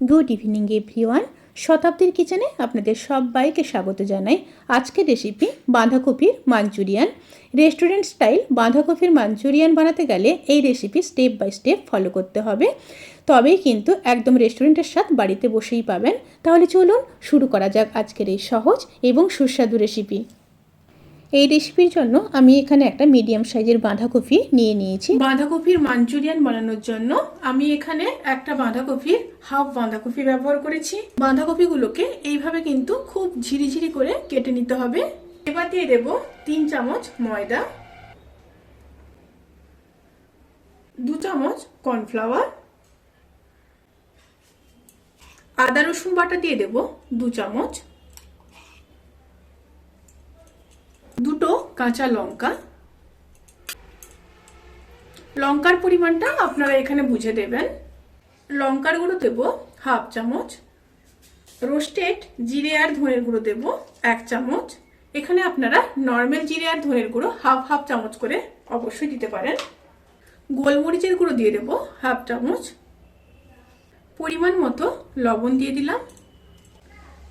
Good evening everyone. শতাব্দীর কিচেনে আপনাদের সবাইকে স্বাগত জানাই। আজকের রেসিপি বাঁধাকপির মাঞ্চুরিয়ান। রেস্টুরেন্ট স্টাইল বাঁধাকপির মাঞ্চুরিয়ান বানাতে গেলে এই recipe step by step follow করতে হবে, তবেই কিন্তু একদম রেস্টুরেন্টের স্বাদ বাড়িতে বসেই পাবেন। তাহলে চলুন শুরু করা যাক আজকের এই সহজ এবং সুস্বাদু রেসিপি। এই রেসিপির জন্য আমি এখানে একটা মিডিয়াম সাইজের বাঁধাকপি নিয়ে নিয়েছি। বাঁধাকপির মাঞ্চুরিয়ান বানানোর জন্য আমি এখানে একটা বাঁধাকপির হাফ বাঁধাকপি ব্যবহার করেছি। বাঁধাকপিগুলোকে এইভাবে কিন্তু খুব ঝিরিঝিরি করে কেটে নিতে হবে। এবার দিয়ে দেব 3 চামচ ময়দা, 2 চামচ কর্নফ্লাওয়ার, আদা রসুন বাটা দিয়ে দেব 2 চামচ, দুটো কাঁচা লঙ্কা। লঙ্কার পরিমাণটা আপনারা এখানে বুঝে দেবেন। লঙ্কার গুঁড়ো দেব হাফ চামচ, রোস্টেড জিরে আর ধনের গুঁড়ো দেব 1 চামচ। এখানে আপনারা নর্মাল জিরে আর ধনের গুঁড়ো হাফ হাফ চামচ করে অবশ্যই দিতে পারেন। গোলমরিচের গুঁড়ো দিয়ে দেব হাফ চামচ, পরিমাণ মতো লবণ দিয়ে দিলাম,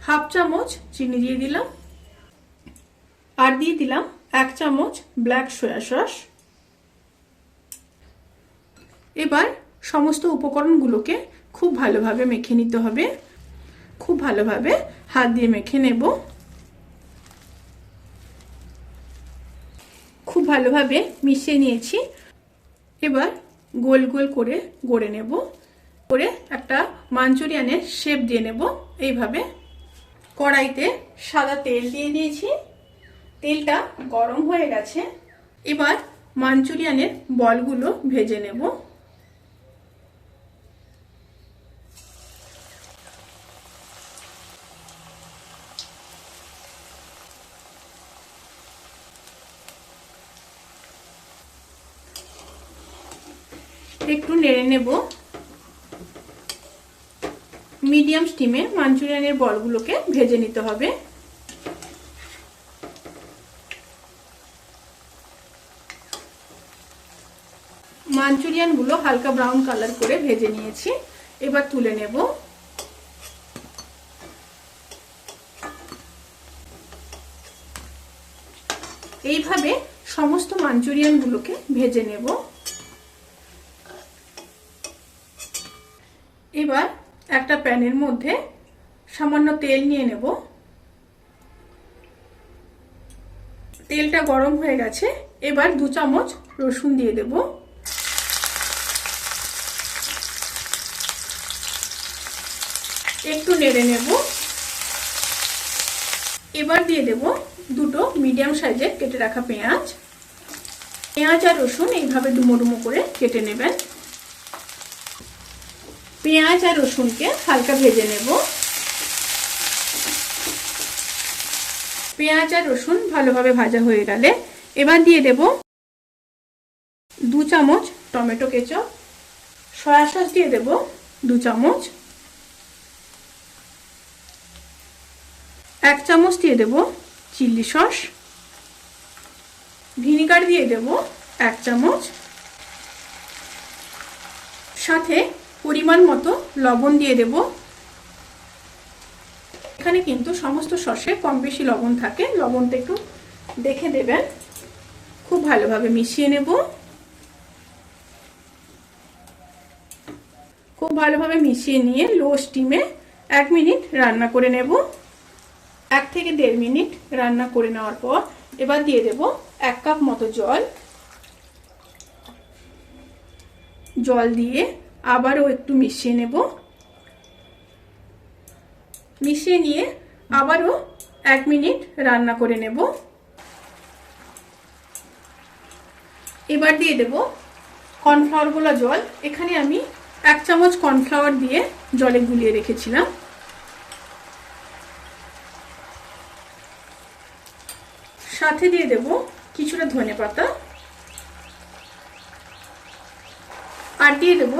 হাফ চামচ চিনি দিয়ে দিলাম, আর দিয়ে দিলাম 1 চামচ ব্ল্যাক সয়া সস। এবার সমস্ত উপকরণগুলোকে খুব ভালোভাবে মেখে নিতে হবে। খুব ভালোভাবে হাত দিয়ে মেখে নেব। খুব ভালোভাবে মিশিয়ে নিয়েছি। এবার গোল গোল করে গড়ে নেব, করে একটা মাঞ্চুরিয়ানের শেপ দিয়ে নেব এইভাবে। কড়াইতে সাদা তেল দিয়ে দিয়েছি, তেলটা গরম হয়ে গেছে। এবার মাঞ্চুরিয়ানের বলগুলো ভেজে নেব। একটু নেড়ে নেব। মিডিয়াম স্টিমে মাঞ্চুরিয়ানের বলগুলোকে ভেজে নিতে হবে। মাঞ্চুরিয়ানগুলো হালকা ব্রাউন কালার করে ভেজে নিয়েছি। এবার তুলে নেব। এইভাবে সমস্ত মাঞ্চুরিয়ানগুলোকে ভেজে নেব। এবার একটা প্যানের মধ্যে সামান্য তেল নিয়ে নেব। তেলটা গরম হয়ে গেছে। এবার 2 চামচ রসুন দিয়ে দেব। একটু নেড়ে নেব। এবার দিয়ে দেব দুটো মিডিয়াম সাইজের কেটে রাখা পেঁয়াজ। পেঁয়াজ আর রসুন এইভাবে ডুমো ডুমো করে কেটে নেবেন। পেঁয়াজ আর রসুনকে হালকা ভেজে নেব। পেঁয়াজ আর রসুন ভালোভাবে ভাজা হয়ে গেলে এবার দিয়ে দেব 2 চামচ টমেটো কেচাপ, সয়া সস দিয়ে দেব 2 চামচ, 1 চামচ দিয়ে দেব চিলি সস, ভিনিগার দিয়ে দেব 1 চামচ, সাথে পরিমাণ মতো লবণ দিয়ে দেব। এখানে কিন্তু সমস্ত সসে কম বেশি লবণ থাকে, লবণটা একটু দেখে দেবেন। খুব ভালোভাবে মিশিয়ে নেব। খুব ভালোভাবে মিশিয়ে নিয়ে লো স্টিমে 1 মিনিট রান্না করে নেব। 1 থেকে 1.5 মিনিট রান্না করে নেওয়ার পর এবার দিয়ে দেব 1 কাপ মতো জল। জল দিয়ে আবারও একটু মিশিয়ে নেব। মিশিয়ে নিয়ে আবারও 1 মিনিট রান্না করে নেব। এবার দিয়ে দেব কর্নফ্লাওয়ার গোলা জল। এখানে আমি 1 চামচ কর্নফ্লাওয়ার দিয়ে জলে গুলিয়ে রেখেছিলাম। সাথে দিয়ে দেব কিছুটা ধনেপাতা, আর দিয়ে দেব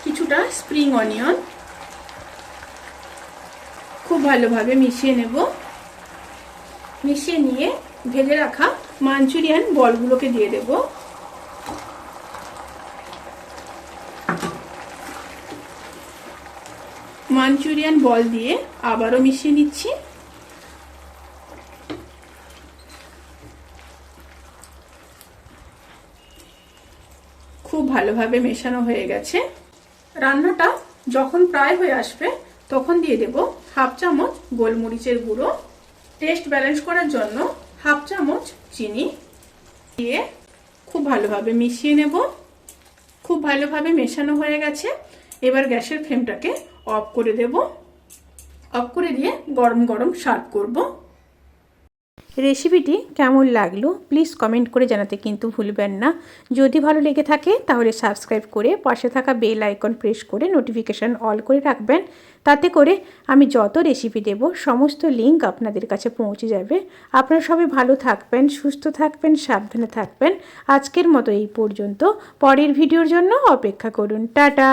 কিছুটা স্প্রিং অনিয়ন। খুব ভালোভাবে মিশিয়ে নেব। মিশিয়ে নিয়ে ভেজে রাখা মাঞ্চুরিয়ান বলগুলোকে দিয়ে দেব। মাঞ্চুরিয়ান বল দিয়ে আবারও মিশিয়ে নিচ্ছি। খুব ভালোভাবে মেশানো হয়ে গেছে। রান্নাটা যখন প্রায় হয়ে আসবে তখন দিয়ে দেব হাফ চামচ গোলমরিচের গুঁড়ো, টেস্ট ব্যালেন্স করার জন্য হাফ চামচ চিনি দিয়ে খুব ভালোভাবে মিশিয়ে নেব। খুব ভালোভাবে মেশানো হয়ে গেছে। এবার গ্যাসের ফ্লেমটাকে অফ করে দেব। অফ করে দিয়ে গরম গরম সার্ভ করব। রেসিপিটি কেমন লাগলো প্লিজ কমেন্ট করে জানাতে কিন্তু ভুলবেন না। যদি ভালো লেগে থাকে তাহলে সাবস্ক্রাইব করে পাশে থাকা বেল আইকন প্রেস করে নোটিফিকেশান অল করে রাখবেন। তাতে করে আমি যত রেসিপি দেব সমস্ত লিঙ্ক আপনাদের কাছে পৌঁছে যাবে। আপনারা সবাই ভালো থাকবেন, সুস্থ থাকবেন, সাবধানে থাকবেন। আজকের মতো এই পর্যন্ত। পরের ভিডিওর জন্য অপেক্ষা করুন। টাটা।